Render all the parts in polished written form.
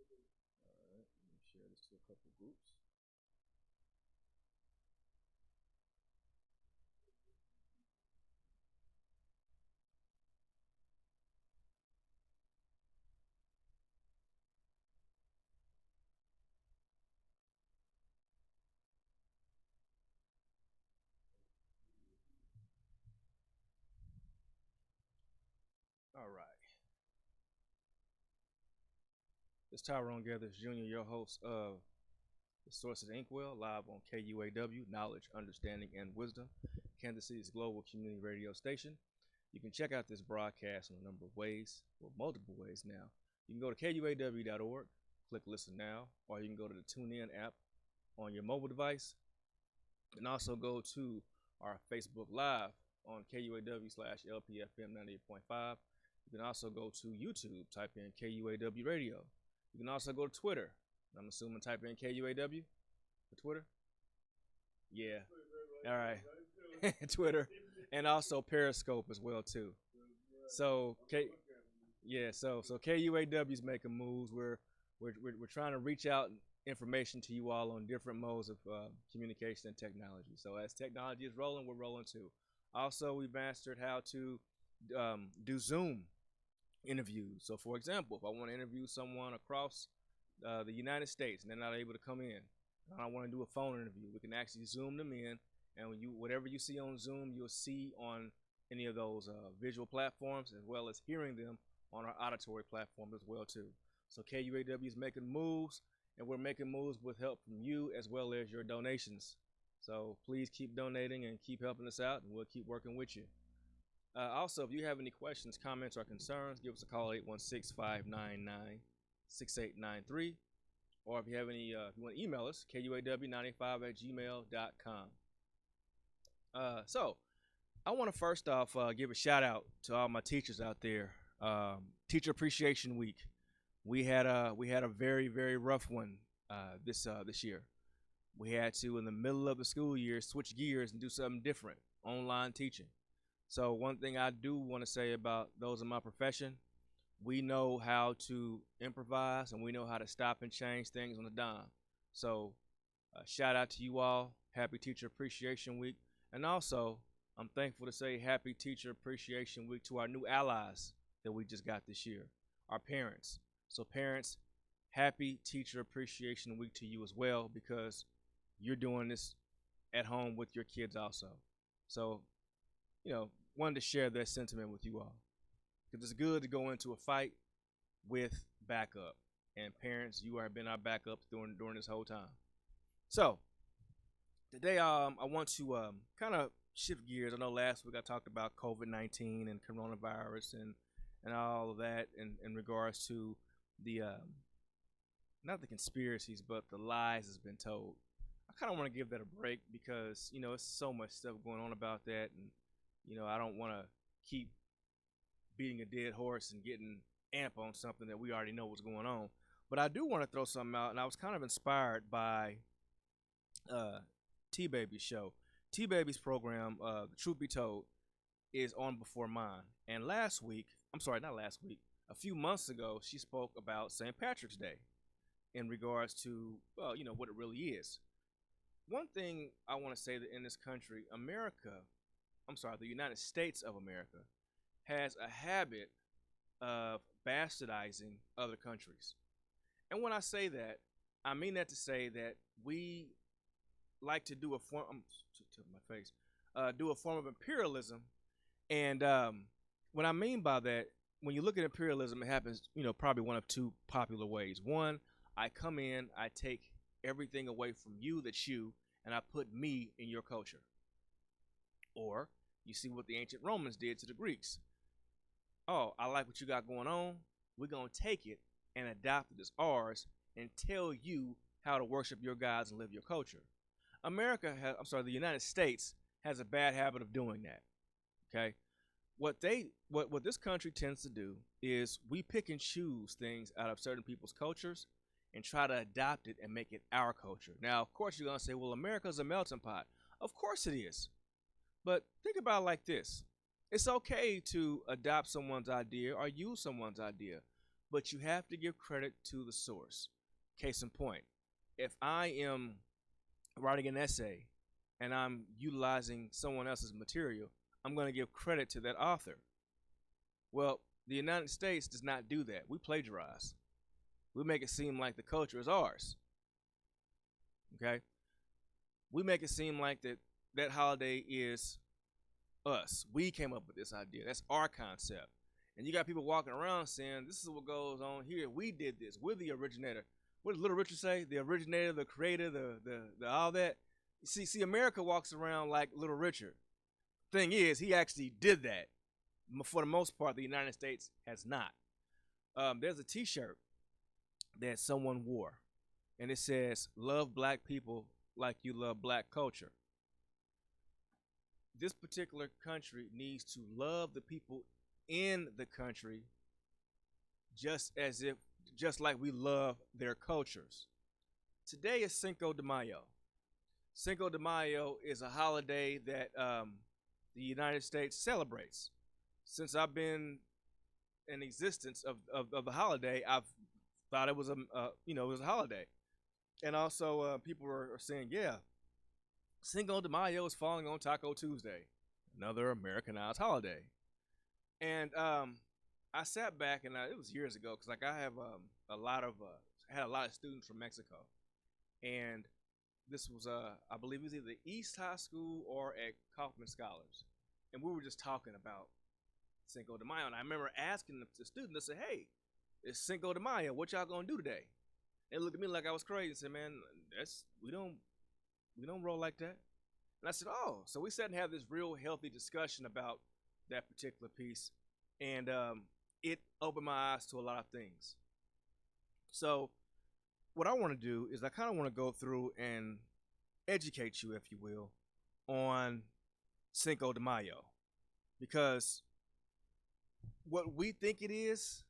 All right, let me share this to a couple groups. All right. This is Tyrone Gathers Jr., your host of The Source of Inkwell, live on KUAW, Knowledge, Understanding, and Wisdom, Kansas City's global community radio station. You can check out this broadcast in a number of ways, well, multiple ways now. You can go to KUAW.org, click Listen Now, or you can go to the TuneIn app on your mobile device, and also go to our Facebook Live on KUAW/LPFM 98.5. You can also go to YouTube, type in KUAW Radio. You can also go to Twitter. I'm assuming type in KUAW for Twitter. Yeah. All right. Twitter, and also Periscope as well too. So so KUAW is making moves. We're trying to reach out information to you all on different modes of communication and technology. So as technology is rolling, we're rolling too. Also, we mastered how to do Zoom interviews. So, for example, if I want to interview someone across the United States and they're not able to come in, and I want to do a phone interview, we can actually Zoom them in, and whatever you see on Zoom, you'll see on any of those visual platforms, as well as hearing them on our auditory platform as well too. So KUAW is making moves, and we're making moves with help from you as well as your donations. So please keep donating and keep helping us out, and we'll keep working with you. Also, if you have any questions, comments, or concerns, give us a call 816-599-6893. Or if you have any, if you want to email us, kuaw95@gmail.com. So I want to first off give a shout out to all my teachers out there. Teacher Appreciation Week. We had a very rough one this year. We had to, in the middle of the school year, switch gears and do something different, online teaching. So one thing I do want to say about those in my profession, we know how to improvise and we know how to stop and change things on a dime. So shout out to you all. Happy Teacher Appreciation Week. And also, I'm thankful to say Happy Teacher Appreciation Week to our new allies that we just got this year, our parents. So parents, Happy Teacher Appreciation Week to you as well, because you're doing this at home with your kids also. So, wanted to share that sentiment with you all, because it's good to go into a fight with backup. And parents, you have been our backups during this whole time. So today, I want to kind of shift gears. I know last week I talked about COVID-19 and coronavirus and all of that in regards to the not the conspiracies, but the lies that's been told. I kind of want to give that a break because it's so much stuff going on about that, and I don't want to keep beating a dead horse and getting amp on something that we already know what's going on. But I do want to throw something out, and I was kind of inspired by T Baby's show. T Baby's program, The Truth Be Told, is on before mine. And a few months ago, she spoke about St. Patrick's Day in regards to, what it really is. One thing I want to say that in this country, the United States of America, has a habit of bastardizing other countries. And when I say that, I mean that to say that we like to do a form, do a form of imperialism. And what I mean by that, when you look at imperialism, it happens, probably one of two popular ways. One, I come in, I take everything away from you that's you, and I put me in your culture. Or you see what the ancient Romans did to the Greeks. Oh, I like what you got going on. We're going to take it and adopt it as ours and tell you how to worship your gods and live your culture. The United States has a bad habit of doing that. Okay? What this country tends to do is we pick and choose things out of certain people's cultures and try to adopt it and make it our culture. Now, of course, you're going to say, well, America's a melting pot. Of course it is. But think about it like this. It's okay to adopt someone's idea or use someone's idea. but you have to give credit to the source. Case in point, if I am writing an essay and I'm utilizing someone else's material, I'm going to give credit to that author. Well, the United States does not do that. We plagiarize. We make it seem like the culture is ours. Okay? We make it seem like that holiday is us. We came up with this idea. That's our concept. And you got people walking around saying, this is what goes on here. We did this. We're the originator. What does Little Richard say? The originator, the creator, the all that. See, America walks around like Little Richard. Thing is, he actually did that. For the most part, the United States has not. There's a T-shirt that someone wore, and it says, "Love black people like you love black culture." This particular country needs to love the people in the country just like we love their cultures. Today is Cinco de Mayo. Cinco de Mayo is a holiday that the United States celebrates. Since I've been in existence of the holiday, I've thought it was it was a holiday. And also people are saying, yeah, Cinco de Mayo is falling on Taco Tuesday, another Americanized holiday. And I sat back, and it was years ago, because like I have had a lot of students from Mexico, and this was I believe it was either East High School or at Kaufman Scholars, and we were just talking about Cinco de Mayo, and I remember asking the student, I said, "Hey, it's Cinco de Mayo. What y'all gonna do today?" And they looked at me like I was crazy and said, "Man, we don't roll like that." And I said, "Oh," so we sat and had this real healthy discussion about that particular piece, and it opened my eyes to a lot of things. So what I want to do is I kind of want to go through and educate you, if you will, on Cinco de Mayo, because what we think it is,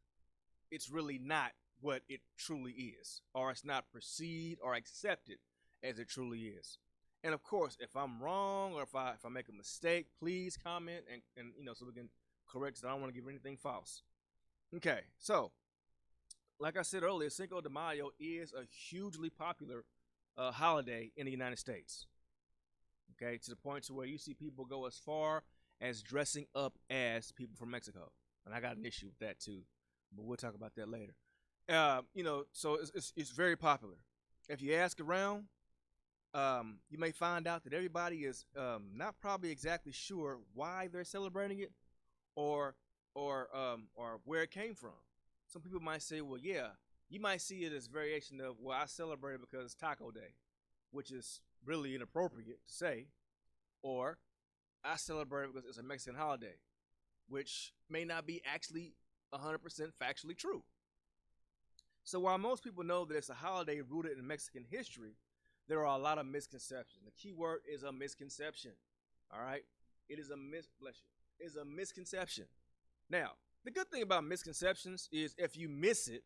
it's really not what it truly is, or it's not perceived or accepted as it truly is. And of course, if I'm wrong or if I make a mistake, please comment and so we can correct it. I don't want to give anything false. Okay, so like I said earlier, Cinco de Mayo is a hugely popular holiday in the United States. Okay, to the point to where you see people go as far as dressing up as people from Mexico, and I got an issue with that too, but we'll talk about that later. So it's very popular. If you ask around, you may find out that everybody is not probably exactly sure why they're celebrating it, or where it came from. Some people might say, well, yeah, you might see it as variation of, well, I celebrate it because it's Taco Day, which is really inappropriate to say, or I celebrate it because it's a Mexican holiday, which may not be actually 100% factually true. So while most people know that it's a holiday rooted in Mexican history, there are a lot of misconceptions. The key word is a misconception. All right, it is a misconception. Now, the good thing about misconceptions is if you miss it,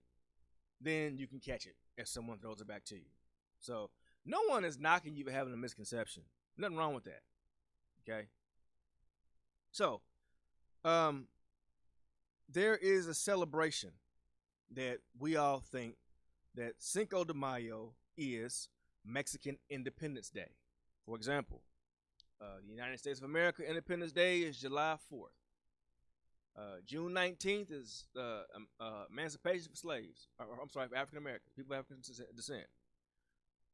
then you can catch it if someone throws it back to you. So no one is knocking you for having a misconception. Nothing wrong with that. Okay. So, there is a celebration that we all think that Cinco de Mayo is Mexican Independence Day. For example, the United States of America Independence Day is July 4th. June 19th is emancipation for slaves. I'm sorry, for African Americans, people of African descent.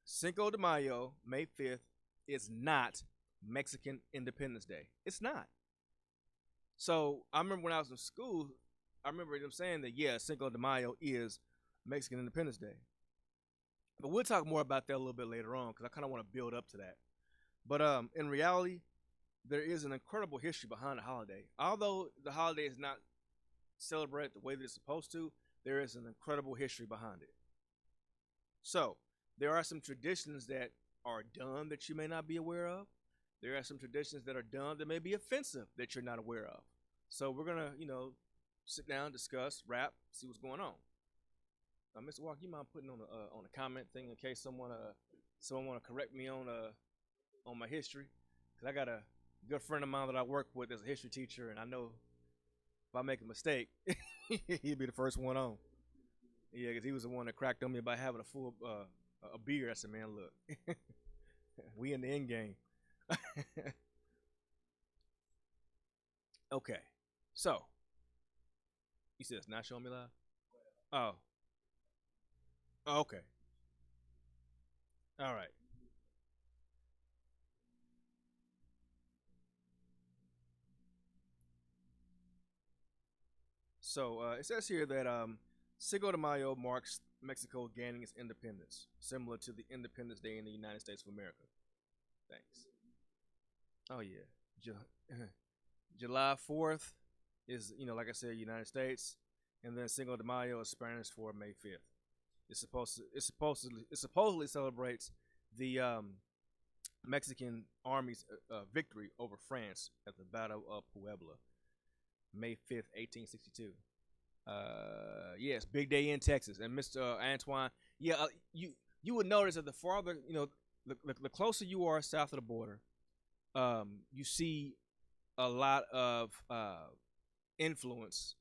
Cinco de Mayo, May 5th, is not Mexican Independence Day. It's not. So I remember when I was in school, I remember them saying that, yeah, Cinco de Mayo is Mexican Independence Day. But we'll talk more about that a little bit later on, because I kind of want to build up to that. But in reality, there is an incredible history behind the holiday. Although the holiday is not celebrated the way that it's supposed to, there is an incredible history behind it. So there are some traditions that are done that you may not be aware of. There are some traditions that are done that may be offensive that you're not aware of. So we're gonna, sit down, discuss, rap, see what's going on. Mr. Walker, you mind putting on a comment thing in case someone want to correct me on my history? Cause I got a good friend of mine that I work with as a history teacher, and I know if I make a mistake, he'd be the first one on. Yeah, because he was the one that cracked on me about having a full a beer. I said, man, look, we in the end game. Okay, so you said it's not showing me live. Oh, oh, okay, all right. So it says here that Cinco de Mayo marks Mexico gaining its independence, similar to the Independence Day in the United States of America. Thanks. Oh yeah, Ju- July 4th is, like I said, United States, and then Cinco de Mayo is Spanish for May 5th. It supposedly celebrates the Mexican army's victory over France at the Battle of Puebla, May 5th, 1862. Yes, big day in Texas, and Mr. Antoine. Yeah, you would notice that the farther, the closer you are south of the border, you see a lot of influence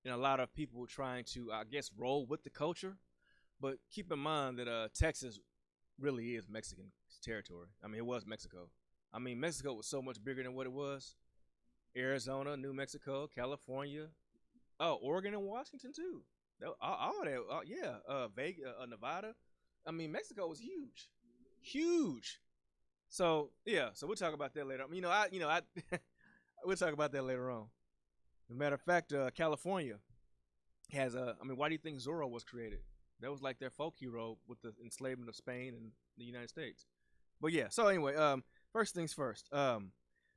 and a lot of people trying to, I guess, roll with the culture. But keep in mind that Texas really is Mexican territory. I mean, it was Mexico. I mean, Mexico was so much bigger than what it was. Arizona, New Mexico, California, oh, Oregon and Washington too. All that, yeah. Vegas, Nevada. I mean, Mexico was huge, huge. So yeah, so we'll talk about that later. I we'll talk about that later on. As a matter of fact, California has a. I mean, why do you think Zorro was created? That was like their folk hero with the enslavement of Spain and the United States. But yeah, so anyway, first things first.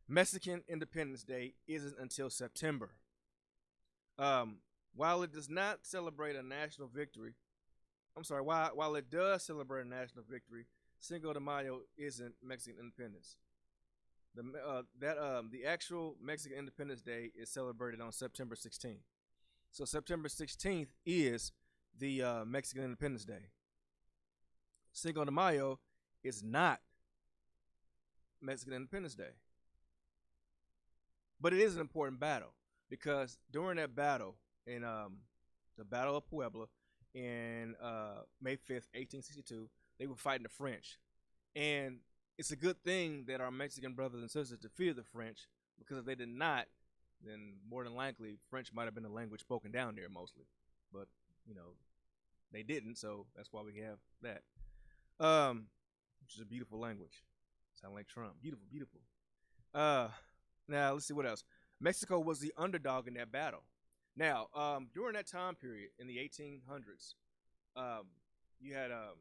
Mexican Independence Day isn't until September. Um, while it does not celebrate a national victory, I'm sorry, while it does celebrate a national victory, Cinco de Mayo isn't Mexican independence. The actual Mexican Independence Day is celebrated on September 16th. So September 16th is the Mexican Independence Day. Cinco de Mayo is not Mexican Independence Day, but it is an important battle because during that battle in the Battle of Puebla in May 5th, 1862, they were fighting the French, and it's a good thing that our Mexican brothers and sisters defeated the French because if they did not, then more than likely French might have been the language spoken down there mostly, but you know they didn't, so that's why we have that. Which is a beautiful language. Sound like Trump. Beautiful, beautiful. Uh, Now let's see what else. Mexico was the underdog in that battle. Now, during that time period in the 1800s, um, you had a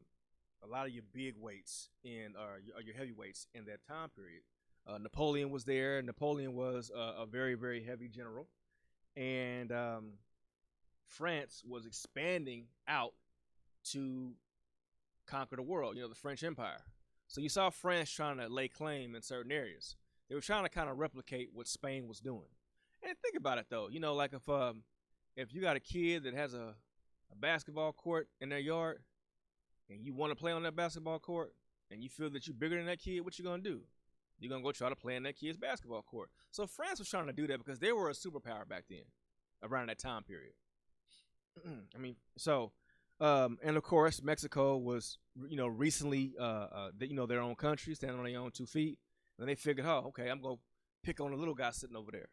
lot of your big weights in or your heavyweights in that time period. Napoleon was there. Napoleon was a very, very heavy general, and France was expanding out to conquer the world. The French Empire. So you saw France trying to lay claim in certain areas. They were trying to kind of replicate what Spain was doing. And think about it though, like if you got a kid that has a basketball court in their yard and you want to play on that basketball court and you feel that you're bigger than that kid, what you gonna do? You're gonna go try to play in that kid's basketball court. So France was trying to do that because they were a superpower back then, around that time period. I mean, so and of course Mexico was recently their own country, standing on their own 2 feet, and they figured, oh, okay, I'm gonna pick on the little guy sitting over there.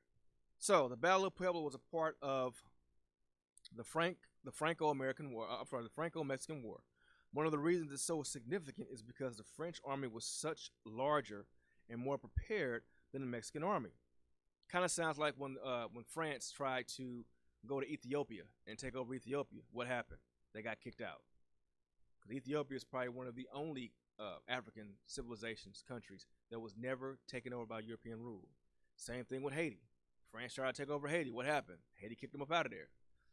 So the Battle of Puebla was a part of the Franco-American War. I'm sorry, the Franco-Mexican War. One of the reasons it's so significant is because the French army was larger and more prepared than the Mexican army. Kind of sounds like when France tried to go to Ethiopia and take over Ethiopia. What happened? They got kicked out. Because Ethiopia is probably one of the only African civilizations, countries, that was never taken over by European rule. Same thing with Haiti. France tried to take over Haiti. What happened? Haiti kicked them up out of there.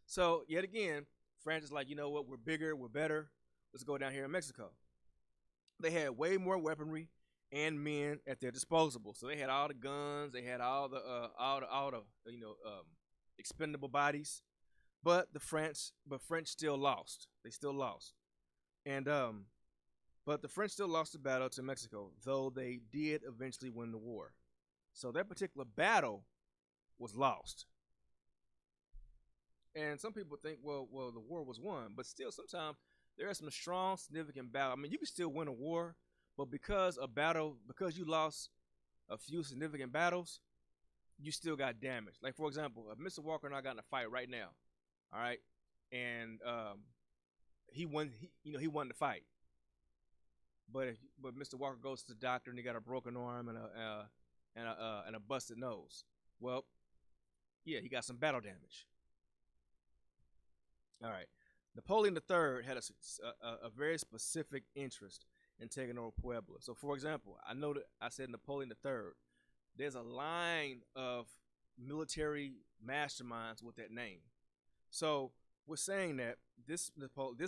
So, yet again, France is like, you know what? We're bigger. We're better. Let's go down here in Mexico. They had way more weaponry and men at their disposal. So they had all the guns. They had all the expendable bodies. But French still lost. They still lost. And but the French still lost the battle to Mexico, though they did eventually win the war. So that particular battle was lost. And some people think, well, the war was won, but still, sometimes there are some strong, significant battles. I mean, you can still win a war, but because you lost a few significant battles, you still got damage. Like for example, if Mr. Walker and I got in a fight right now, all right, and he won, he won the fight, but Mr. Walker goes to the doctor and he got a broken arm and a busted nose. Well, yeah, he got some battle damage. All right. Napoleon III had a very specific interest in taking over Puebla. So, for example, I know that I said Napoleon III. There's a line of military masterminds with that name. So, we're saying that this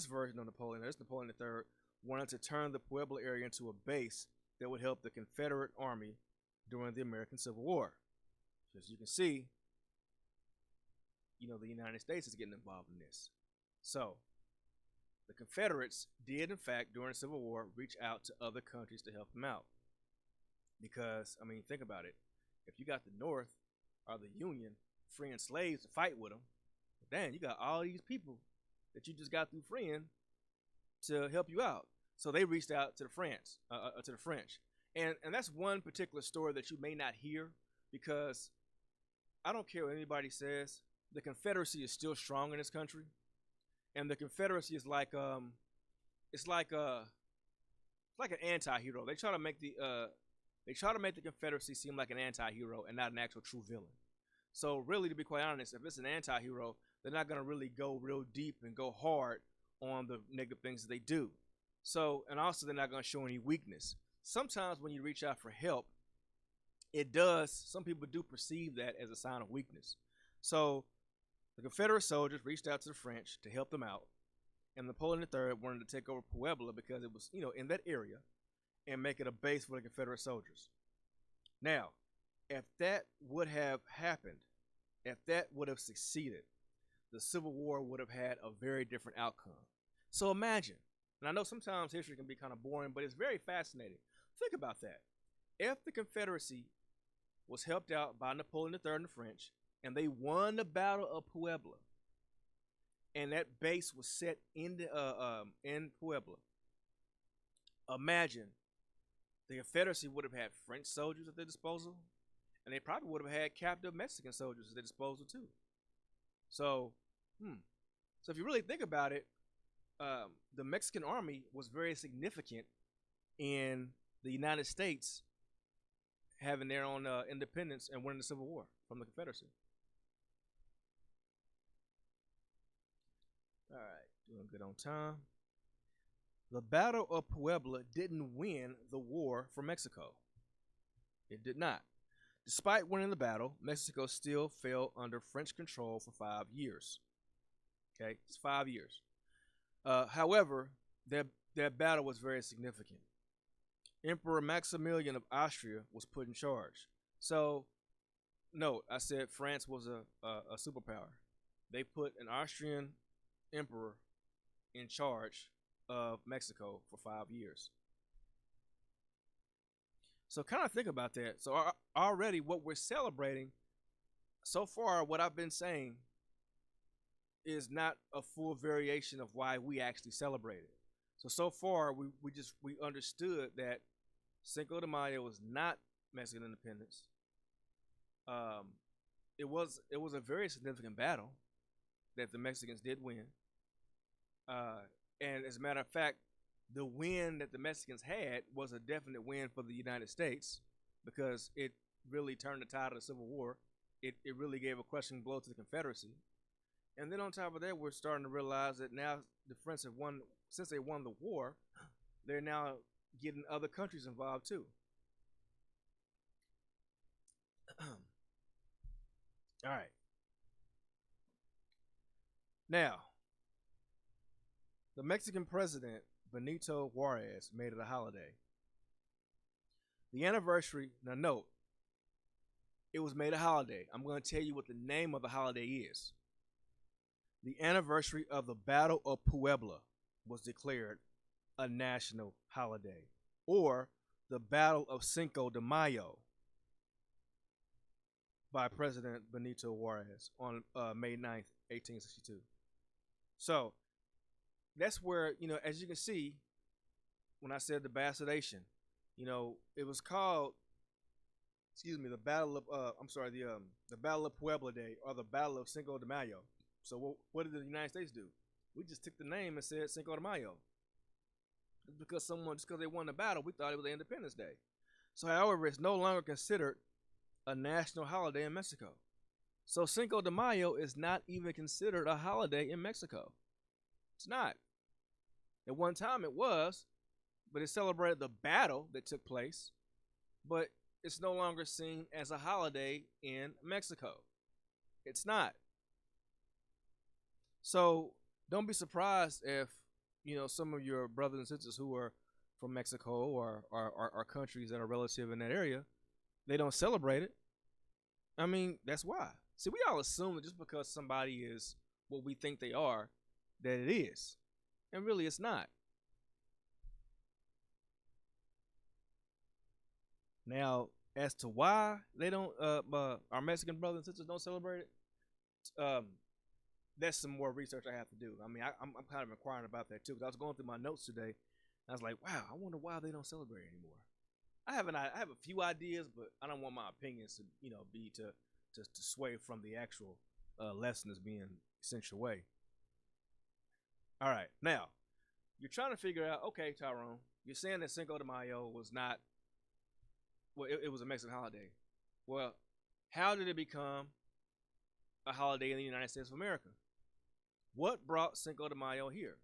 version of Napoleon, this Napoleon III, wanted to turn the Puebla area into a base that would help the Confederate Army during the American Civil War. So as you can see, the United States is getting involved in this. So, the Confederates did, in fact, during the Civil War, reach out to other countries to help them out. Because, I mean, think about it. If you got the North or the Union freeing slaves to fight with them, then you got all these people that you just got through freeing to help you out. So they reached out to the French, and that's one particular story that you may not hear, because I don't care what anybody says, the Confederacy is still strong in this country, and the Confederacy is like it's like an anti-hero. They try to make the Confederacy seem like an anti-hero and not an actual true villain. So really, to be quite honest, if it's an anti-hero, they're not going to really go real deep and go hard on the negative things that they do. So, and also they're not going to show any weakness. Sometimes when you reach out for help, some people do perceive that as a sign of weakness. So the Confederate soldiers reached out to the French to help them out, and Napoleon III wanted to take over Puebla because it was, in that area, and make it a base for the Confederate soldiers. Now, if that would have happened, if that would have succeeded, the Civil War would have had a very different outcome. So imagine, and I know sometimes history can be kind of boring, but it's very fascinating. Think about that. If the Confederacy was helped out by Napoleon III and the French, and they won the Battle of Puebla, and that base was set in Puebla, imagine the Confederacy would have had French soldiers at their disposal, and they probably would have had captive Mexican soldiers at their disposal too. So if you really think about it, the Mexican army was very significant in the United States having their own independence and winning the Civil War from the Confederacy. All right, doing good on time. The Battle of Puebla didn't win the war for Mexico. It did not. Despite winning the battle, Mexico still fell under French control for 5 years. Okay, it's 5 years. However, that battle was very significant. Emperor Maximilian of Austria was put in charge. So, note, I said France was a superpower. They put an Austrian emperor in charge of Mexico for 5 years. So kind of think about that. So already what we're celebrating so far, what I've been saying is not a full variation of why we actually celebrate it. So far we understood that Cinco de Mayo was not Mexican independence. It was a very significant battle that the Mexicans did win. And as a matter of fact, the win that the Mexicans had was a definite win for the United States, because it really turned the tide of the Civil War. It really gave a crushing blow to the Confederacy. And then on top of that, we're starting to realize that now the French have won, since they won the war, they're now getting other countries involved too. All right. Now, the Mexican president, Benito Juarez, made it a holiday. The anniversary, now note, it was made a holiday. I'm going to tell you what the name of the holiday is. The anniversary of the Battle of Puebla was declared a national holiday, or the Battle of Cinco de Mayo. by President Benito Juarez on May 9th, 1862. So that's where, as you can see, when I said the bastardization, it was called, excuse me, the Battle of, the Battle of Puebla Day, or the Battle of Cinco de Mayo. So what did the United States do? We just took the name and said Cinco de Mayo. Just because they won the battle, we thought it was Independence Day. So, however, it's no longer considered a national holiday in Mexico. So Cinco de Mayo is not even considered a holiday in Mexico. It's not. At one time it was, but it celebrated the battle that took place, but it's no longer seen as a holiday in Mexico. It's not. So don't be surprised if, some of your brothers and sisters who are from Mexico or countries that are relative in that area, they don't celebrate it. I mean, that's why. See, we all assume that just because somebody is what we think they are, that it is. And really, it's not. Now, as to why they don't, our Mexican brothers and sisters don't celebrate it, that's some more research I have to do. I mean, I'm kind of inquiring about that too, because I was going through my notes today, and I was like, wow, I wonder why they don't celebrate anymore. I have a few ideas, but I don't want my opinions to, be to sway from the actual lesson that's being sent your way. All right, now you're trying to figure out. Okay, Tyrone, you're saying that Cinco de Mayo was not. Well, it was a Mexican holiday. Well, how did it become a holiday in the United States of America? What brought Cinco de Mayo here?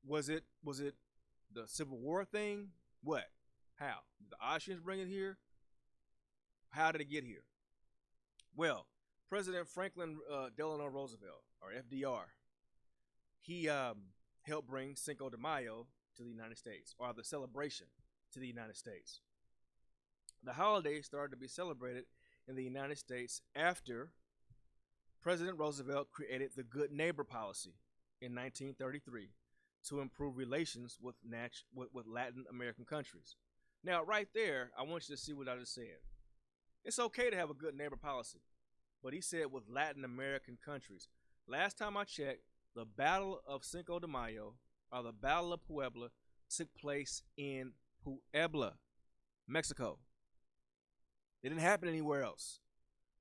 Was it the Civil War thing? What? How? Did the Austrians bring it here? How did it get here? Well, President Franklin Delano Roosevelt, or FDR, he helped bring Cinco de Mayo to the United States, or the celebration to the United States. The holiday started to be celebrated in the United States after President Roosevelt created the Good Neighbor Policy in 1933 to improve relations with Latin American countries. Now, right there, I want you to see what I just said. It's okay to have a good neighbor policy, but he said with Latin American countries. Last time I checked, the Battle of Cinco de Mayo, or the Battle of Puebla, took place in Puebla, Mexico. It didn't happen anywhere else.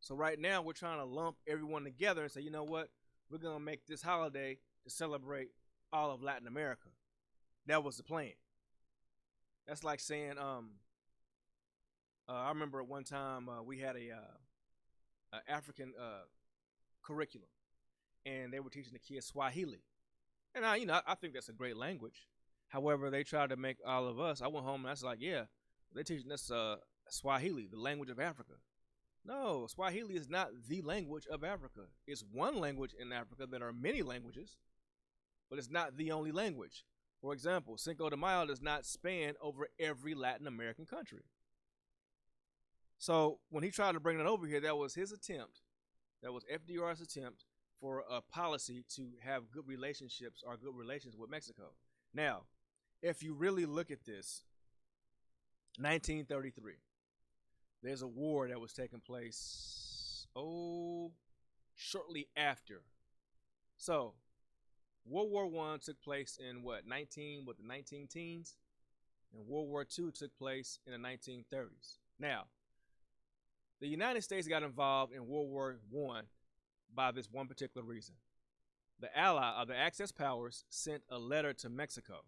So right now we're trying to lump everyone together and say, you know what? We're going to make this holiday to celebrate all of Latin America. That was the plan. That's like saying, I remember at one time we had a African curriculum, and they were teaching the kids Swahili. And I think that's a great language. However, they tried to make all of us. I went home and I was like, yeah, they're teaching us Swahili, the language of Africa. No, Swahili is not the language of Africa. It's one language in Africa. There are many languages, but it's not the only language. For example, Cinco de Mayo does not span over every Latin American country. So when he tried to bring that over here, that was his attempt. That was FDR's attempt for a policy to have good relationships or good relations with Mexico. Now, if you really look at this, 1933, there's a war that was taking place, shortly after. So, World War I took place in the 19 teens? And World War II took place in the 1930s. Now, the United States got involved in World War I by this one particular reason. The Axis powers sent a letter to Mexico,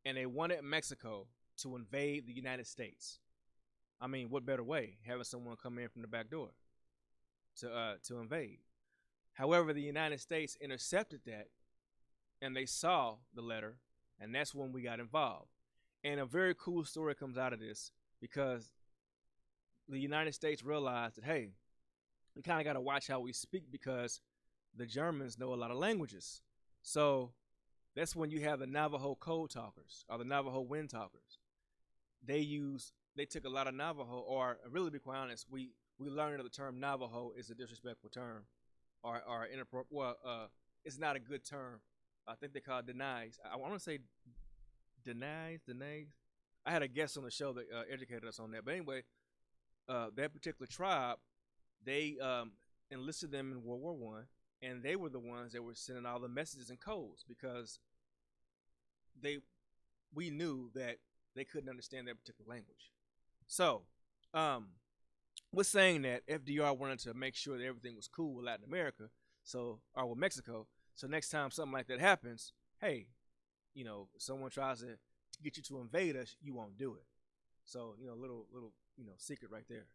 and they wanted Mexico to invade the United States. I mean, what better way, having someone come in from the back door to invade? However, the United States intercepted that, and they saw the letter, and that's when we got involved. And a very cool story comes out of this, because the United States realized that, hey, we kind of got to watch how we speak, because the Germans know a lot of languages. So that's when you have the Navajo code talkers, or the Navajo wind talkers. They took a lot of Navajo, or really, to be quite honest, we learned that the term Navajo is a disrespectful term, or inappropriate. Well, it's not a good term. I think they call it denies. I want to say denies. I had a guest on the show that educated us on that. But anyway, that particular tribe, they enlisted them in World War I, and they were the ones that were sending all the messages and codes because they we knew that they couldn't understand that particular language. So, um, with saying that, FDR wanted to make sure that everything was cool with Latin America, so or with Mexico. So next time something like that happens, hey, if someone tries to get you to invade us, you won't do it. So little secret right there.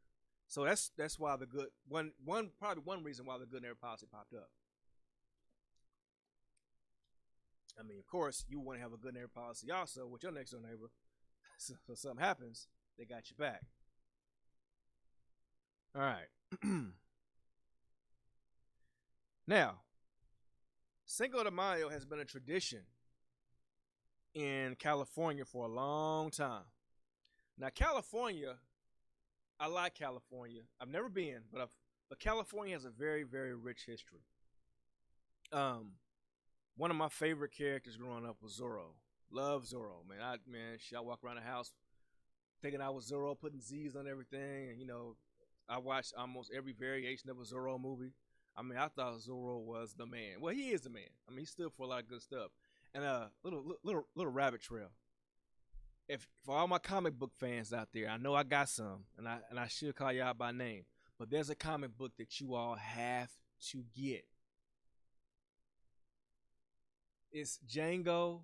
So that's why the good probably one reason why the good neighbor policy popped up. I mean, of course, you want to have a good neighbor policy also with your next door neighbor. So something happens, they got you back. All right. Now, Cinco de Mayo has been a tradition in California for a long time. Now, California, I like California. I've never been, but California has a very, very rich history. One of my favorite characters growing up was Zorro. Love Zorro, man. I walk around the house thinking I was Zorro, putting Z's on everything, and I watched almost every variation of a Zorro movie. I mean, I thought Zorro was the man. Well, he is the man. I mean, he stood for a lot of good stuff. And little rabbit trail. If for all my comic book fans out there, I know I got some, and I should call you out by name. But there's a comic book that you all have to get. It's Django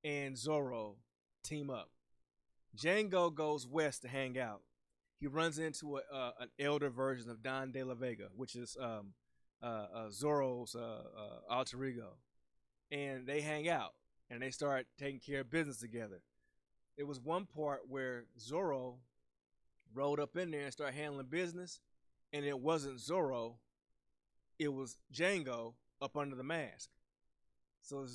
and Zorro team up. Django goes west to hang out. He runs into an elder version of Don De La Vega, which is Zorro's alter ego, and they hang out and they start taking care of business together. There was one part where Zorro rolled up in there and started handling business, and it wasn't Zorro, it was Django up under the mask. So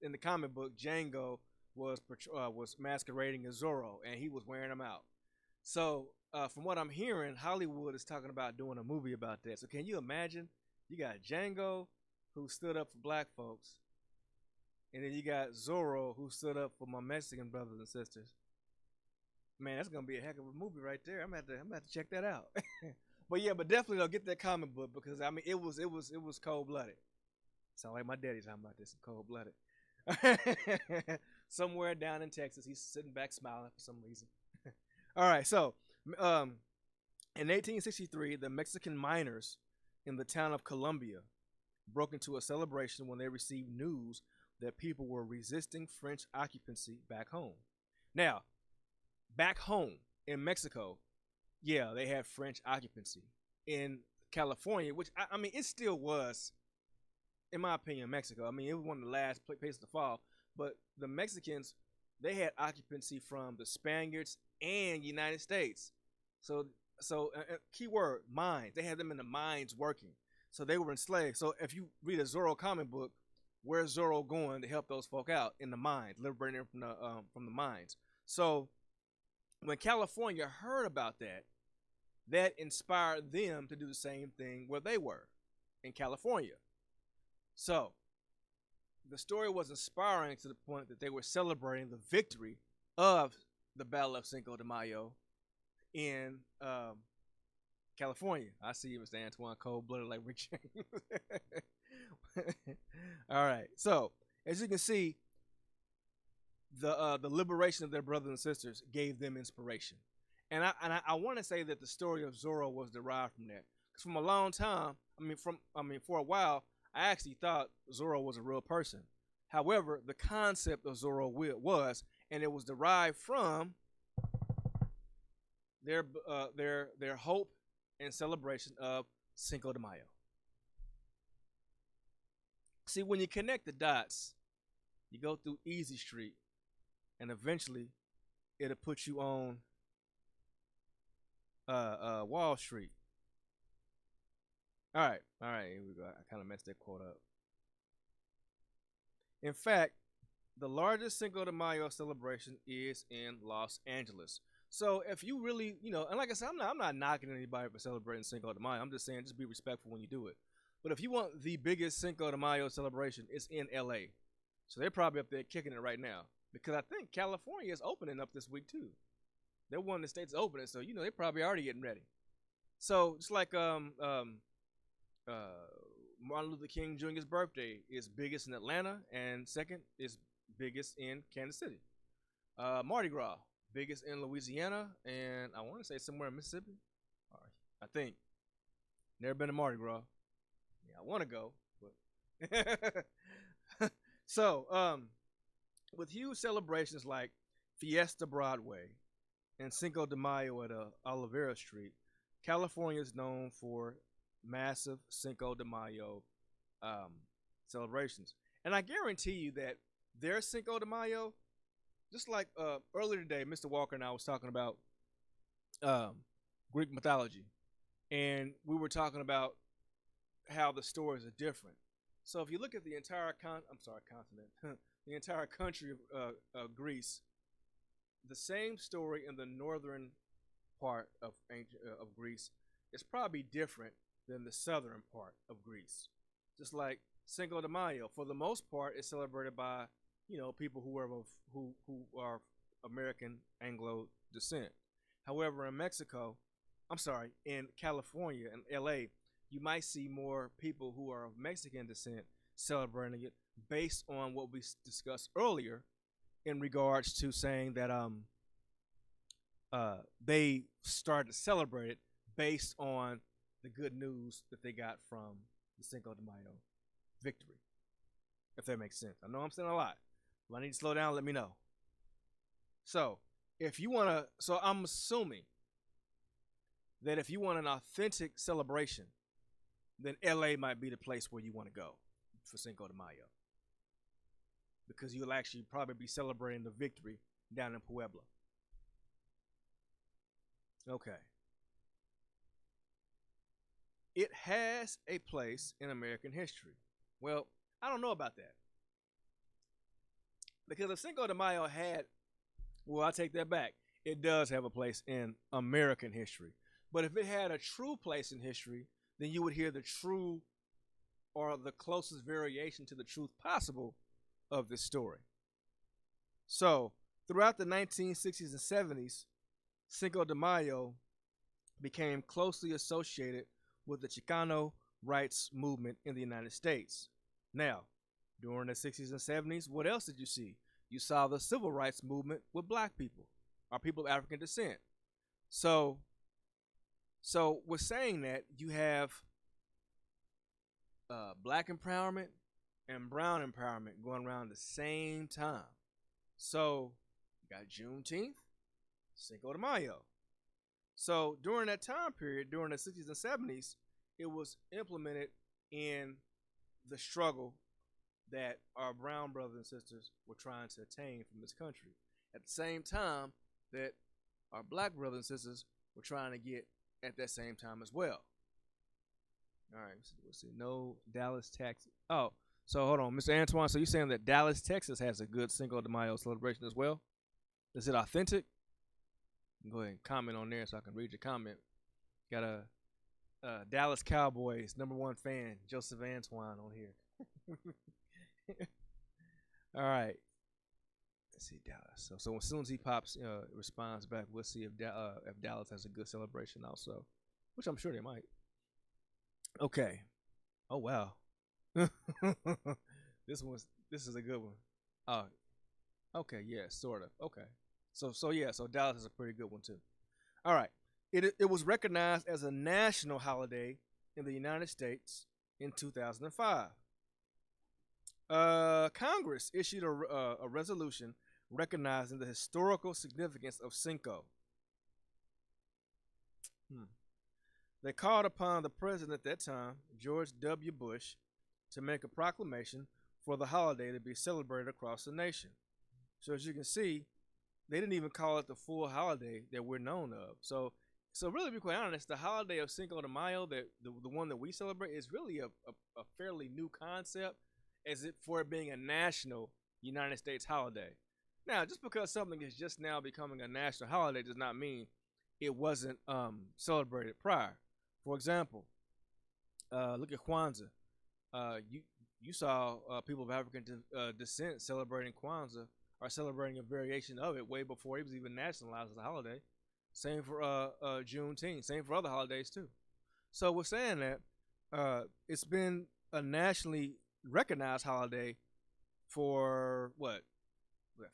in the comic book, Django was masquerading as Zorro, and he was wearing them out. So from what I'm hearing, Hollywood is talking about doing a movie about that. So can you imagine? You got Django, who stood up for black folks, and then you got Zorro, who stood up for my Mexican brothers and sisters. Man, that's gonna be a heck of a movie right there. I'm gonna have to check that out. But definitely though, get that comic book because I mean it was cold blooded. Sound like my daddy talking about this, cold blooded. Somewhere down in Texas, he's sitting back smiling for some reason. All right, so in 1863, the Mexican miners in the town of Columbia broke into a celebration when they received news that people were resisting French occupancy back home. Now, back home in Mexico, yeah, they had French occupancy. In California, which I mean, it still was, in my opinion, Mexico. I mean, it was one of the last places to fall. But the Mexicans, they had occupancy from the Spaniards and United States. So key word, mines. They had them in the mines working. So they were enslaved. So if you read a Zorro comic book, where's Zorro going to help those folk out? In the mines, liberating them from the mines. So when California heard about that, that inspired them to do the same thing where they were, in California. So the story was inspiring to the point that they were celebrating the victory of the Battle of Cinco de Mayo in California. I see you, Mr. Antoine, cold-blooded like Rick James. All right. So as you can see, the liberation of their brothers and sisters gave them inspiration, and I want to say that the story of Zorro was derived from that. Because from a long time, for a while, I actually thought Zorro was a real person. However, the concept of Zorro was, and it was derived from their hope and celebration of Cinco de Mayo. See, when you connect the dots, you go through Easy Street, and eventually it'll put you on Wall Street. All right, here we go. I kind of messed that quote up. In fact, the largest Cinco de Mayo celebration is in Los Angeles. So if you really, and like I said, I'm not knocking anybody for celebrating Cinco de Mayo. I'm just saying, just be respectful when you do it. But if you want the biggest Cinco de Mayo celebration, it's in LA. So they're probably up there kicking it right now. Because I think California is opening up this week too. They're one of the states opening, so they're probably already getting ready. So it's like uh, Martin Luther King Jr.'s birthday is biggest in Atlanta, and second is biggest in Kansas City. Mardi Gras biggest in Louisiana, and I want to say somewhere in Mississippi. All right, I think never been to Mardi Gras. Yeah, I want to go, but so with huge celebrations like Fiesta Broadway and Cinco de Mayo at Olivera Street, California is known for massive Cinco de Mayo um, celebrations. And I guarantee you that their Cinco de Mayo, just like earlier today, Mr. Walker and I was talking about um, Greek mythology, and we were talking about how the stories are different. So if you look at the entire continent, the entire country of Greece, the same story in the northern part of of Greece is probably different than the southern part of Greece. Just like Cinco de Mayo, for the most part, is celebrated by people who are American Anglo descent. However, in in California and LA, you might see more people who are of Mexican descent celebrating it based on what we discussed earlier in regards to saying that they started to celebrate it based on the good news that they got from the Cinco de Mayo victory. If that makes sense. I know I'm saying a lot. If I need to slow down, let me know. So, if you want to, so I'm assuming that if you want an authentic celebration, then LA might be the place where you want to go for Cinco de Mayo. Because you'll actually probably be celebrating the victory down in Puebla. Okay. It has a place in American history. Well, I don't know about that. Because if Cinco de Mayo I take that back. It does have a place in American history. But if it had a true place in history, then you would hear the true or the closest variation to the truth possible of this story. So, throughout the 1960s and 70s, Cinco de Mayo became closely associated with the Chicano rights movement in the United States. Now, during the 60s and 70s, what else did you see? You saw the civil rights movement with black people, or people of African descent. So with saying that, you have black empowerment and brown empowerment going around the same time. So you got Juneteenth, Cinco de Mayo. So during that time period, during the 60s and 70s, it was implemented in the struggle that our brown brothers and sisters were trying to attain from this country. At the same time that our black brothers and sisters were trying to get at that same time as well. All right, let's see. No Dallas, Texas. Oh, so hold on, Mr. Antoine. So you're saying that Dallas, Texas has a good Cinco de Mayo celebration as well? Is it authentic? Go ahead and comment on there so I can read your comment. Got a Dallas Cowboys #1 fan, Joseph Antoine, on here. All right. Let's see Dallas. So as soon as he responds back, we'll see if Dallas has a good celebration also, which I'm sure they might. Okay. Oh wow. This is a good one. Oh, okay. Yeah, sort of. Okay. So Dallas is a pretty good one too. All right. It was recognized as a national holiday in the United States in 2005. Congress issued a resolution recognizing the historical significance of Cinco. They called upon the president at that time, George W. Bush, to make a proclamation for the holiday to be celebrated across the nation. So as you can see, they didn't even call it the full holiday that we're known of. So really, to be quite honest, the holiday of Cinco de Mayo, that the one that we celebrate, is really a fairly new concept, for it being a national United States holiday. Now, just because something is just now becoming a national holiday does not mean it wasn't celebrated prior. For example, look at Kwanzaa. You saw people of African descent celebrating Kwanzaa, or celebrating a variation of it way before it was even nationalized as a holiday. Same for Juneteenth. Same for other holidays too. So we're saying that it's been a nationally recognized holiday for what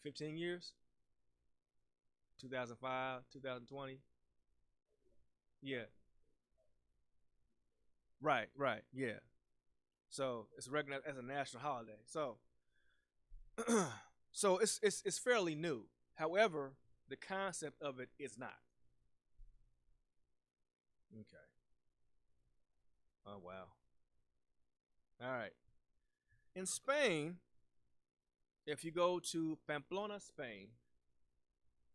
15 years? 2005, 2020. Yeah, right, yeah. So it's recognized as a national holiday. So so it's fairly new. However, the concept of it is not. Okay. Oh wow. All right. In Spain, if you go to Pamplona, Spain,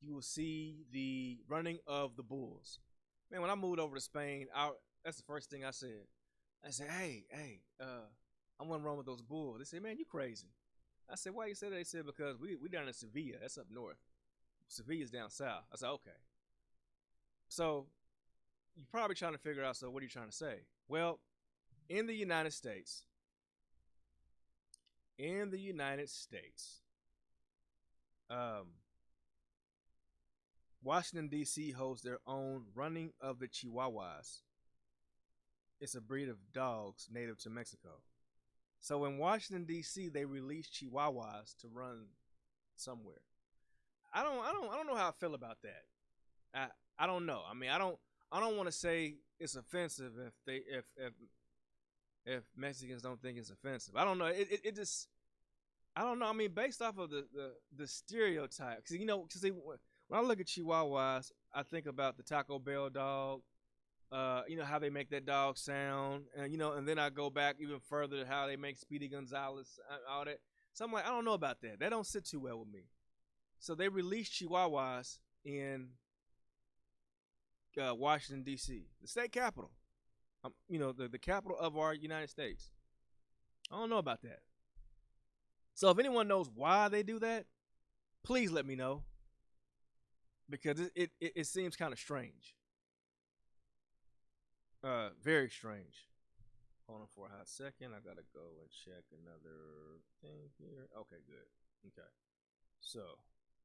you will see the running of the bulls. Man, when I moved over to Spain, that's the first thing I said. I said, hey, I want to run with those bulls. They said, man, you crazy. I said, why you say that? They said, because we down in Sevilla. That's up north. Sevilla's down south. I said, okay. So you're probably trying to figure out, so what are you trying to say? Well, in the United States, in the United States, um, Washington, D.C. holds their own running of the Chihuahuas. It's a breed of dogs native to Mexico. So in Washington, D.C., they released Chihuahuas to run somewhere. I don't know how I feel about that. I don't know. I mean, I don't want to say it's offensive if Mexicans don't think it's offensive. I don't know. It just I don't know. I mean, based off of the stereotype, because when I look at Chihuahuas, I think about the Taco Bell dog. How they make that dog sound, and and then I go back even further to how they make Speedy Gonzalez, all that. So I'm like, I don't know about that. That don't sit too well with me. So they released Chihuahuas in Washington D.C., the state capital. The capital of our United States. I don't know about that. So if anyone knows why they do that, please let me know, because it seems kind of strange. Very strange. Hold on for a hot second. I gotta go and check another thing here. Okay, good. Okay. So,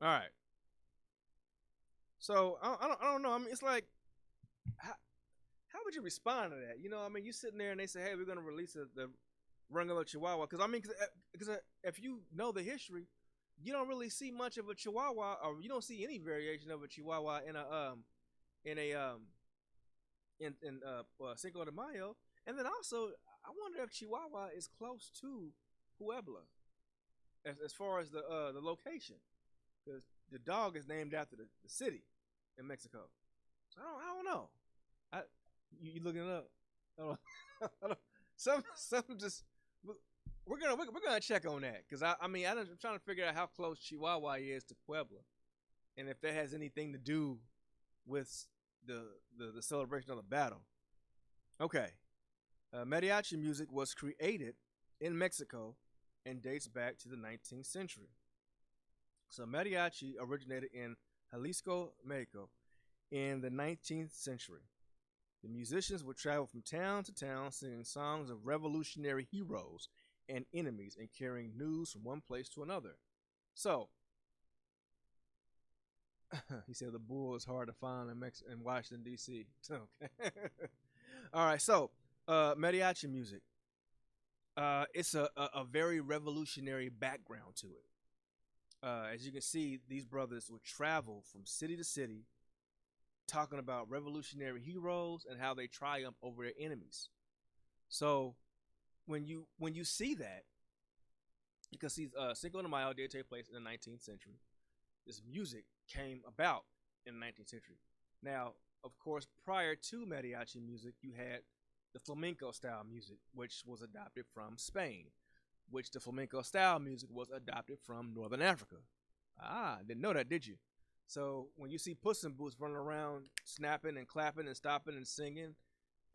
all right. So I don't know. I mean, it's like, how would you respond to that? I mean, you sitting there and they say, hey, we're gonna release the Wrangler Chihuahua, because I mean, because if you know the history, you don't really see much of a Chihuahua, or you don't see any variation of a Chihuahua in a Cinco de Mayo. And then also, I wonder if Chihuahua is close to Puebla as far as the location, because the dog is named after the city in Mexico. So I don't know. You looking it up? I don't, I don't, some just we're gonna check on that, because I'm trying to figure out how close Chihuahua is to Puebla, and if that has anything to do with the celebration of the battle. Okay. Mariachi music was created in Mexico and dates back to the 19th century. So mariachi originated in Jalisco, Mexico in the 19th century. The musicians would travel from town to town singing songs of revolutionary heroes and enemies and carrying news from one place to another. So, he said the bull is hard to find in Washington, D.C. Okay. All right, so mariachi music. It's a very revolutionary background to it. As you can see, these brothers would travel from city to city talking about revolutionary heroes and how they triumph over their enemies. So when you see that, because Cinco de Mayo did take place in the 19th century, this music came about in the 19th century. Now, of course, prior to mariachi music, you had the flamenco style music, which was adopted from Spain, which the flamenco style music was adopted from Northern Africa. Didn't know that, did you? So when you see Puss in Boots running around snapping and clapping and stopping and singing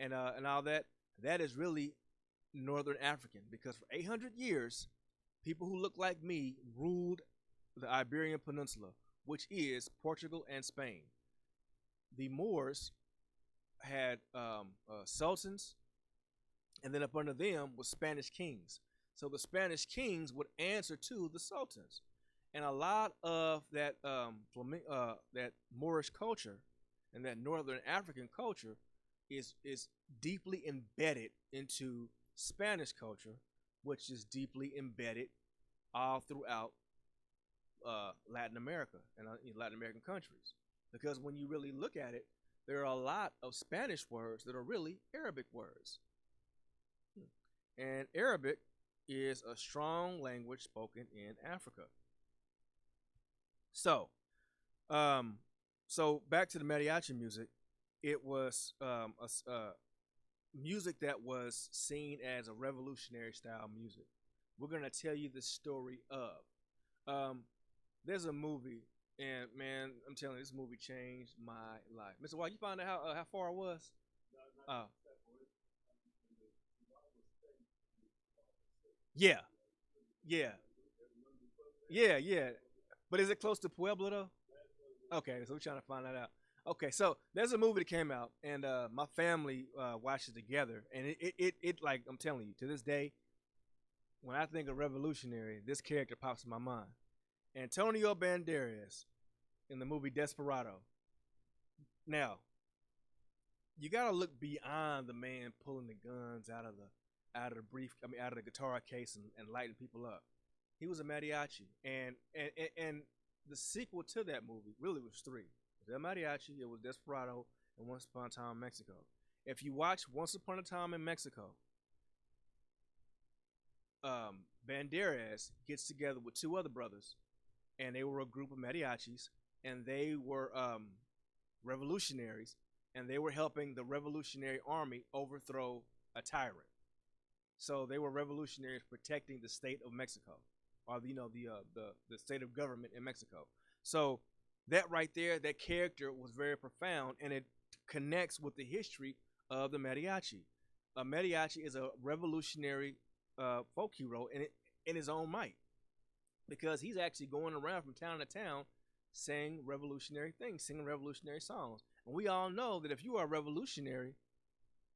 and all that, that is really Northern African, because for 800 years, people who look like me ruled the Iberian Peninsula, which is Portugal and Spain. The Moors had sultans, and then up under them was Spanish kings. So the Spanish kings would answer to the sultans, and a lot of that that Moorish culture and that Northern African culture is deeply embedded into Spanish culture, which is deeply embedded all throughout Latin America and Latin American countries. Because when you really look at it, there are a lot of Spanish words that are really Arabic words. And Arabic is a strong language spoken in Africa. So, um, so back to the mariachi music, it was music that was seen as a revolutionary style music. We're gonna tell you the story of. Um, there's a movie, and man, I'm telling you, this movie changed my life. Mr. White, you found out how far I was? Uh, yeah, yeah, yeah. But is it close to Puebla though? Okay, so we're trying to find that out. Okay, so there's a movie that came out, and my family watched it together, and it like I'm telling you, to this day, when I think of revolutionary, this character pops in my mind. Antonio Banderas in the movie Desperado. Now, you gotta look beyond the man pulling the guns out of the guitar case and lighting people up. He was a mariachi, and the sequel to that movie really was three. It was El Mariachi, it was Desperado, and Once Upon a Time in Mexico. If you watch Once Upon a Time in Mexico, Banderas gets together with two other brothers, and they were a group of mariachis, and they were revolutionaries, and they were helping the Revolutionary Army overthrow a tyrant. So they were revolutionaries protecting the state of Mexico, or the state of government in Mexico. So that right there, that character was very profound, and it connects with the history of the mariachi. A mariachi is a revolutionary folk hero in his own might, because he's actually going around from town to town saying revolutionary things, singing revolutionary songs. And we all know that if you are a revolutionary,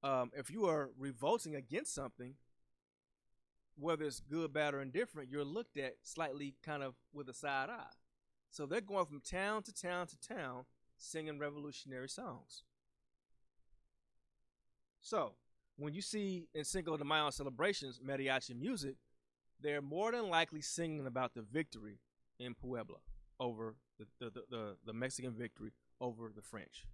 if you are revolting against something, whether it's good, bad, or indifferent, you're looked at slightly kind of with a side eye. So they're going from town to town to town singing revolutionary songs. So when you see in Cinco de Mayo celebrations mariachi music, they're more than likely singing about the victory in Puebla over the Mexican victory over the French.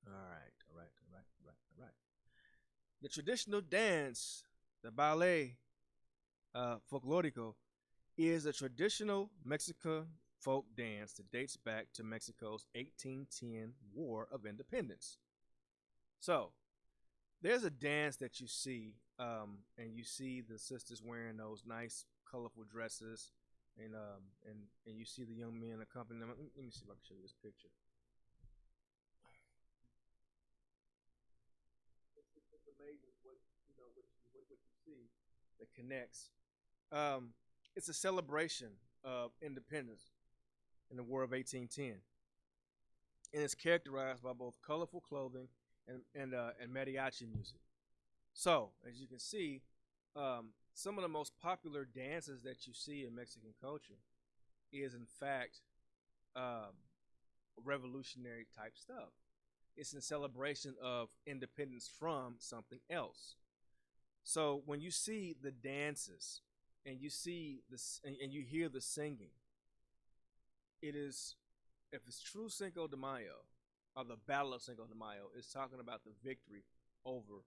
All right, all right, all right, all right, all right. The traditional dance, the ballet folklorico, is a traditional Mexican folk dance that dates back to Mexico's 1810 War of Independence. So, there's a dance that you see, and you see the sisters wearing those nice, colorful dresses, and you see the young men accompanying them. Let me see if I can show you this picture. It's amazing what you see that connects. Um, it's a celebration of independence in the War of 1810, and it's characterized by both colorful clothing and mariachi music. So, as you can see, some of the most popular dances that you see in Mexican culture is, in fact, um, revolutionary type stuff. It's in celebration of independence from something else. So when you see the dances and you see this and you hear the singing, it is, if it's true Cinco de Mayo or the Battle of Cinco de Mayo, it's talking about the victory over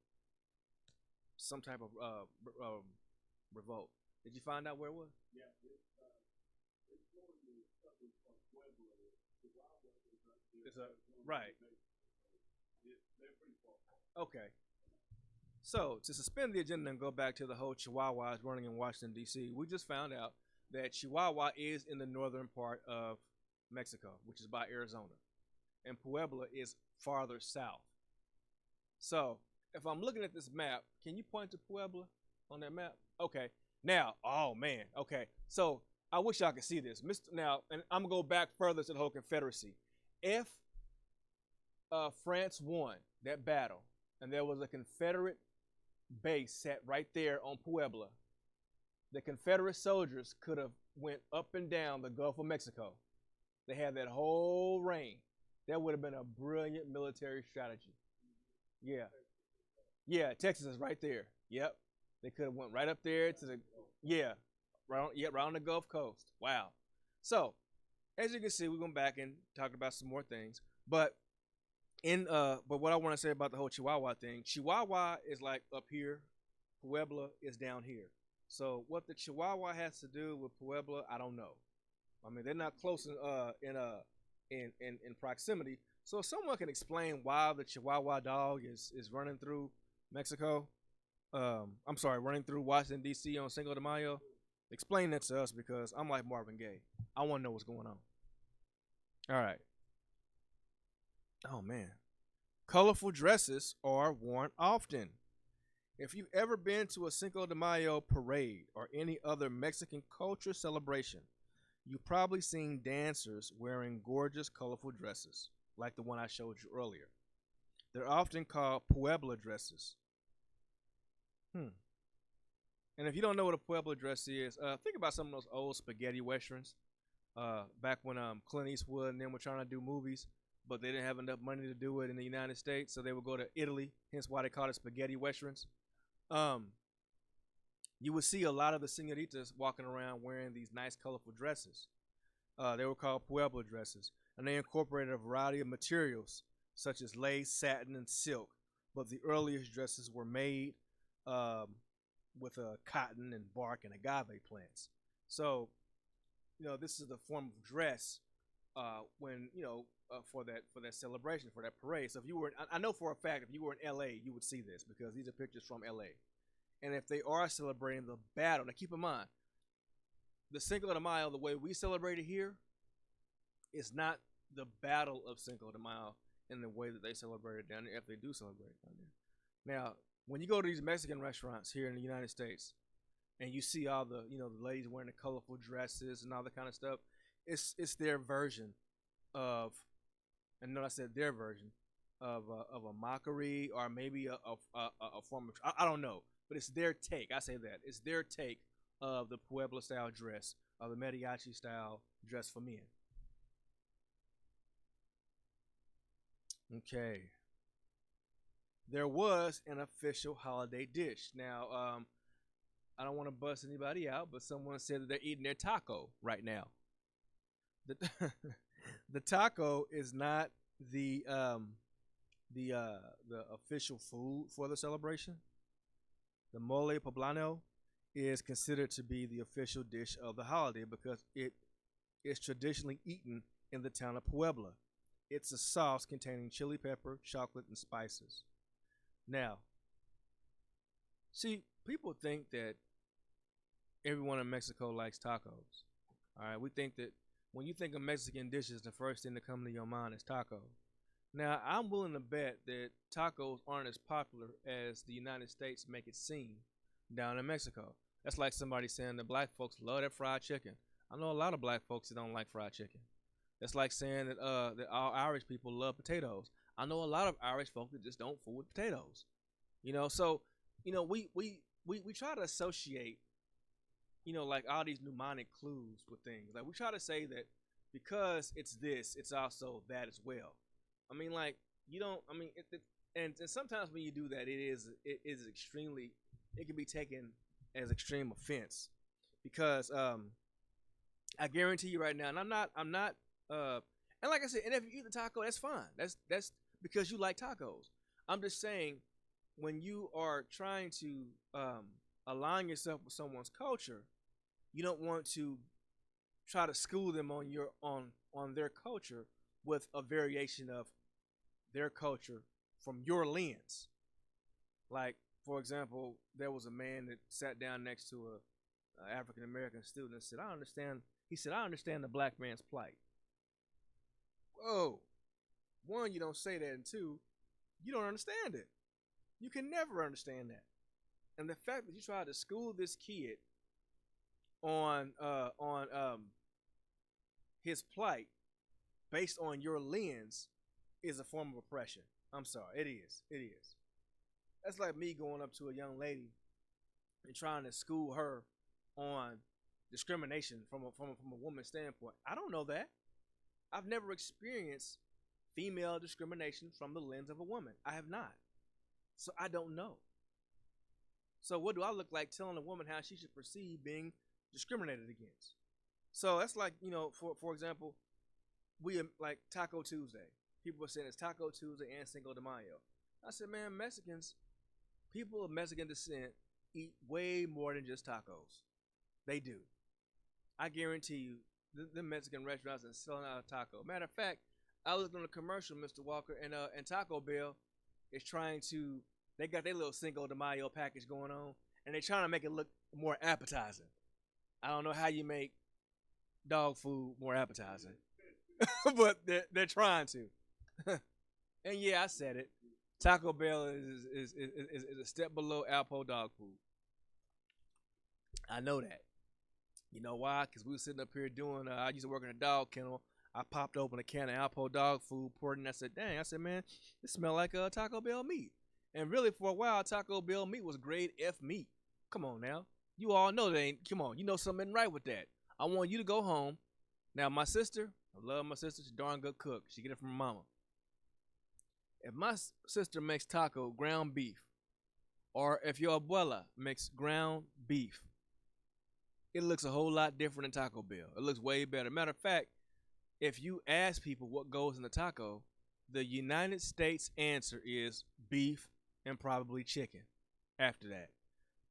some type of revolt. Did you find out where it was? It's a right. Okay. So to suspend the agenda and go back to the whole Chihuahuas running in Washington D.C., we just found out that Chihuahua is in the northern part of Mexico, which is by Arizona, and Puebla is farther south. So if I'm looking at this map, can you point to Puebla on that map? Okay. Now, oh man. Okay. So I wish y'all could see this, Mister. Now, and I'm gonna go back further to the whole Confederacy. If France won that battle, and there was a Confederate base set right there on Puebla, the Confederate soldiers could have went up and down the Gulf of Mexico. They had that whole reign. That would have been a brilliant military strategy. Yeah, yeah. Texas is right there. Yep. They could have went right up there to the yeah, right on the Gulf Coast. Wow. So as you can see, we're going back and talk about some more things. But but what I want to say about the whole Chihuahua thing, Chihuahua is like up here, Puebla is down here. So what the Chihuahua has to do with Puebla, I don't know. I mean, they're not close in proximity. So if someone can explain why the Chihuahua dog is running through Mexico, I'm sorry, running through Washington D.C. on Cinco de Mayo, explain that to us because I'm like Marvin Gaye. I want to know what's going on. All right. Oh man, colorful dresses are worn often. If you've ever been to a Cinco de Mayo parade or any other Mexican culture celebration, you've probably seen dancers wearing gorgeous, colorful dresses, like the one I showed you earlier. They're often called Puebla dresses. Hmm. And if you don't know what a Puebla dress is, think about some of those old spaghetti westerns. Back when Clint Eastwood and them were trying to do movies, but they didn't have enough money to do it in the United States, so they would go to Italy. Hence why they call it spaghetti westerns. Um, you would see a lot of the senoritas walking around wearing these nice, colorful dresses. They were called Pueblo dresses, and they incorporated a variety of materials such as lace, satin, and silk. But the earliest dresses were made um, with cotton and bark and agave plants. So, this is the form of dress when for that celebration, for that parade. So if you were, I know for a fact, if you were in L.A., you would see this because these are pictures from L.A. And if they are celebrating the battle, now keep in mind, the Cinco de Mayo, the way we celebrate it here, is not the battle of Cinco de Mayo in the way that they celebrate it down there, if they do celebrate it down there. Now, when you go to these Mexican restaurants here in the United States, and you see all the ladies wearing the colorful dresses and all that kind of stuff, it's their version of, and no, I said their version of a mockery or maybe a form of I don't know, but it's their take. I say that it's their take of the Puebla style dress or the mariachi style dress for men. Okay, there was an official holiday dish. Now, I don't want to bust anybody out, but someone said that they're eating their taco right now. The, the taco is not the the official food for the celebration. The mole poblano is considered to be the official dish of the holiday because it is traditionally eaten in the town of Puebla. It's a sauce containing chili pepper, chocolate, and spices. Now, see, people think that everyone in Mexico likes tacos. All right, we think that when you think of Mexican dishes, the first thing that comes to your mind is tacos. Now, I'm willing to bet that tacos aren't as popular as the United States make it seem down in Mexico. That's like somebody saying that black folks love that fried chicken. I know a lot of black folks that don't like fried chicken. That's like saying that all Irish people love potatoes. I know a lot of Irish folks that just don't fool with potatoes. So we try to associate like all these mnemonic clues with things. Like we try to say that because it's this, it's also that as well. I mean, like you don't. I mean, and sometimes when you do that, it is extremely. It can be taken as extreme offense because I guarantee you right now, and I'm not. And like I said, and if you eat the taco, that's fine. That's because you like tacos. I'm just saying when you are trying to align yourself with someone's culture, you don't want to try to school them on their culture with a variation of their culture from your lens. Like, for example, there was a man that sat down next to a African American student and said, "I understand." He said, "I understand the black man's plight." Whoa! One, you don't say that, and two, you don't understand it. You can never understand that. And the fact that you try to school this kid on his plight based on your lens is a form of oppression. I'm sorry, it is. It is. That's like me going up to a young lady and trying to school her on discrimination from a woman's standpoint. I don't know that. I've never experienced female discrimination from the lens of a woman. I have not. So I don't know. So what do I look like telling a woman how she should perceive being discriminated against? So that's like, for example, we like Taco Tuesday. People are saying it's Taco Tuesday and Cinco de Mayo. I said, man, people of Mexican descent eat way more than just tacos. They do. I guarantee you, the Mexican restaurants are selling out a taco. Matter of fact, I looked on a commercial, Mr. Walker, and Taco Bell is trying to. They got their little Cinco de Mayo package going on, and they're trying to make it look more appetizing. I don't know how you make dog food more appetizing, but they're trying to. And yeah, I said it. Taco Bell is a step below Alpo dog food. I know that. You know why? Because we were sitting up here doing. I used to work in a dog kennel. I popped open a can of Alpo dog food, poured it, and I said, "Dang!" I said, "Man, it smelled like Taco Bell meat." And really, for a while, Taco Bell meat was grade F meat. Come on now, you all know that ain't. Come on, you know something ain't right with that. I want you to go home. Now, my sister, I love my sister. She's a darn good cook. She get it from her mama. If my sister makes taco ground beef, or if your abuela makes ground beef, it looks a whole lot different than Taco Bell. It looks way better. Matter of fact, if you ask people what goes in the taco, the United States answer is beef and probably chicken after that.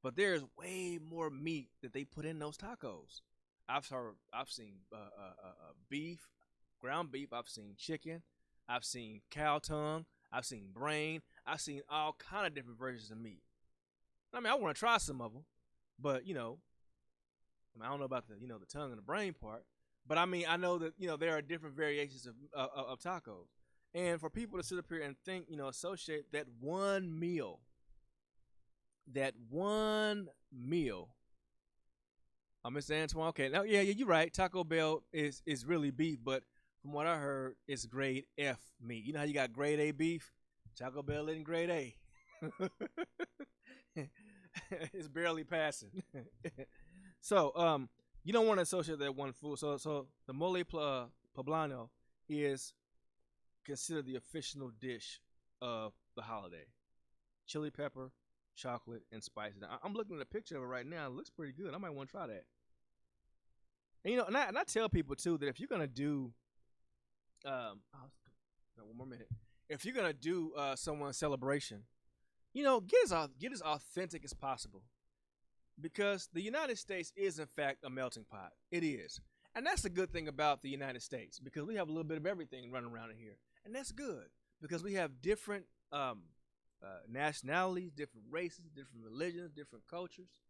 But there's way more meat that they put in those tacos. I've seen beef, ground beef. I've seen chicken. I've seen cow tongue. I've seen brain. I've seen all kind of different versions of meat. I mean, I want to try some of them, but I don't know about the the tongue and the brain part. But I mean, I know that there are different variations of tacos, and for people to sit up here and think, associate that one meal. Mr. Antoine. Okay, now yeah, you're right. Taco Bell is really beef, but from what I heard, it's grade F meat. You know how you got grade A beef? Taco Bell isn't grade A. It's barely passing. So, you don't want to associate that one food. So the mole poblano is considered the official dish of the holiday. Chili pepper, chocolate, and spices. I'm looking at a picture of it right now. It looks pretty good. I might want to try that. And and I tell people too that if you're gonna do, one more minute. If you're gonna do someone's celebration, get as authentic as possible, because the United States is in fact a melting pot. It is, and that's the good thing about the United States, because we have a little bit of everything running around in here, and that's good because we have different nationalities, different races, different religions, different cultures,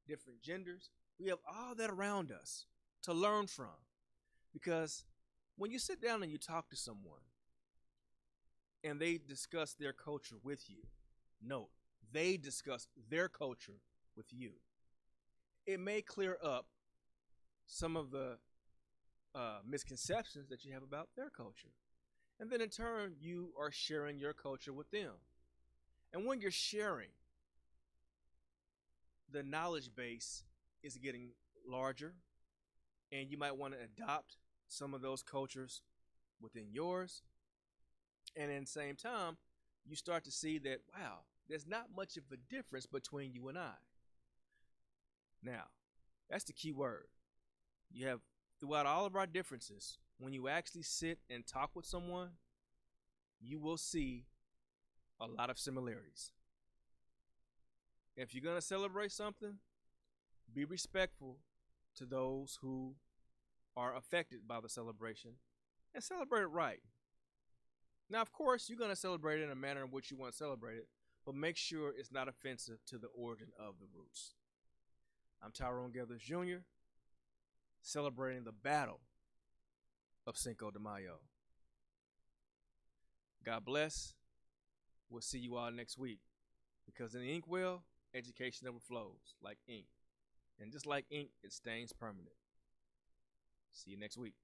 different genders. We have all that around us to learn from, because when you sit down and you talk to someone and they discuss their culture with you, note, they discuss their culture with you. It may clear up some of the misconceptions that you have about their culture. And then in turn, you are sharing your culture with them. And when you're sharing, the knowledge base is getting larger, and you might want to adopt some of those cultures within yours. And at the same time, you start to see that, wow, there's not much of a difference between you and I. Now, that's the key word. You have, throughout all of our differences, when you actually sit and talk with someone, you will see a lot of similarities. If you're going to celebrate something, be respectful to those who are affected by the celebration, and celebrate it right. Now, of course, you're going to celebrate it in a manner in which you want to celebrate it, but make sure it's not offensive to the origin of the roots. I'm Tyrone Gathers Jr., celebrating the battle of Cinco de Mayo. God bless. We'll see you all next week, because in the Inkwell, education overflows like ink. And just like ink, it stains permanent. See you next week.